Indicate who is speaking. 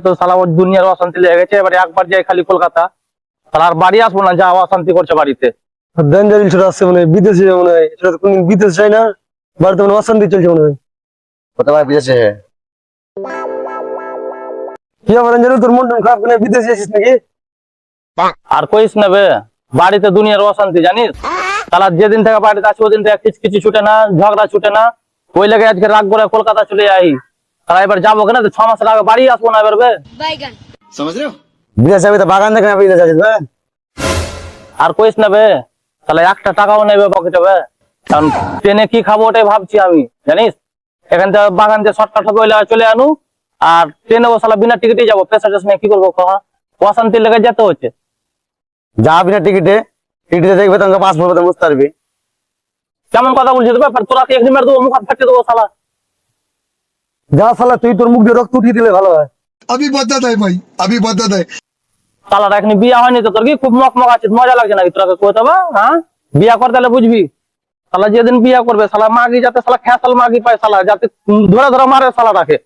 Speaker 1: তো শালা ওর দুনিয়ার অশান্তি লেগে গেছে। এবারে একবার যাই খালি কলকাতা, তাহলে আর বাড়ি আসবো না, যা অশান্তি করছে বাড়িতে।
Speaker 2: ডেঞ্জারিল ছোট আসছে মনে হয়, বিদেশে মনে হয়। সেটা তো কোনদিন বিদেশ যায় না, বাড়িতে মনে হয় অশান্তি চলছে মনে হয়।
Speaker 3: কোথায় বিদেশে?
Speaker 2: কি আমার ডেঞ্জারিল, তোর মন টন খারাপ করে বিদেশে এসেছিস নাকি?
Speaker 1: আর কইস নেবে, বাড়িতে দুনিয়ার অশান্তি জানিস। তাহলে যেদিন থেকে বাড়িতে আছে ওদিন থেকে কিছু ছুটে না, ঝগড়া ছুটে না। ওই লেগে আজকে রাগ করে কলকাতা চলে যাই। তাহলে এবার যাবো কেন, 6 মাসের আগে বাড়ি আসবো না এবার বে।
Speaker 2: বিদেশে যাবি তো বাগান দেখে না, বিদেশে যাচ্ছিস ভাই?
Speaker 1: আর কইস নেবে, তাহলে একটা টাকাও নেবে পকেটে বে। কারণ ট্রেনে কি খাবো ওটাই ভাবছি আমি, জানিস। এখান থেকে বাগান দিয়ে শর্টকাট হবে, ওই লেগে চলে আনু। আর ট্রেনে বসালা বিনা টিকিটেই যাবো, প্যাসেঞ্জার নিয়ে কি করবো কহা, অশান্তি লেগে যেতে হচ্ছে।
Speaker 2: যাবি না টিকিটে, টিকিটে দেখবে তোমাকে পাসপোর্ট বেতন বুঝতে পারবি।
Speaker 1: কেমন কথা বলছিস ব্যাপার, তোরা কি একদিন মেরে দেবো, মুখ হাত ফাটিয়ে দেবো শালা।
Speaker 2: যা শালা, তুই তোর মুখ দিয়ে রক্ত উঠিয়ে দিলে ভালো হয়।
Speaker 4: अभी बदत है भाई, अभी बदत है।
Speaker 1: শালাটা এখনি বিয়া হয়নি তো, তোর কি খুব মক আছে, মজা লাগছে নাকি তোরা কইতে হবে? হ্যাঁ, বিয়া করতে হলে বুঝবি। শালা যেদিন বিয়া করবে শালা মাগি যাতে শালা খেসাল মাগি পায়, শালা যাতে ধরে ধরে মারে শালাটাকে।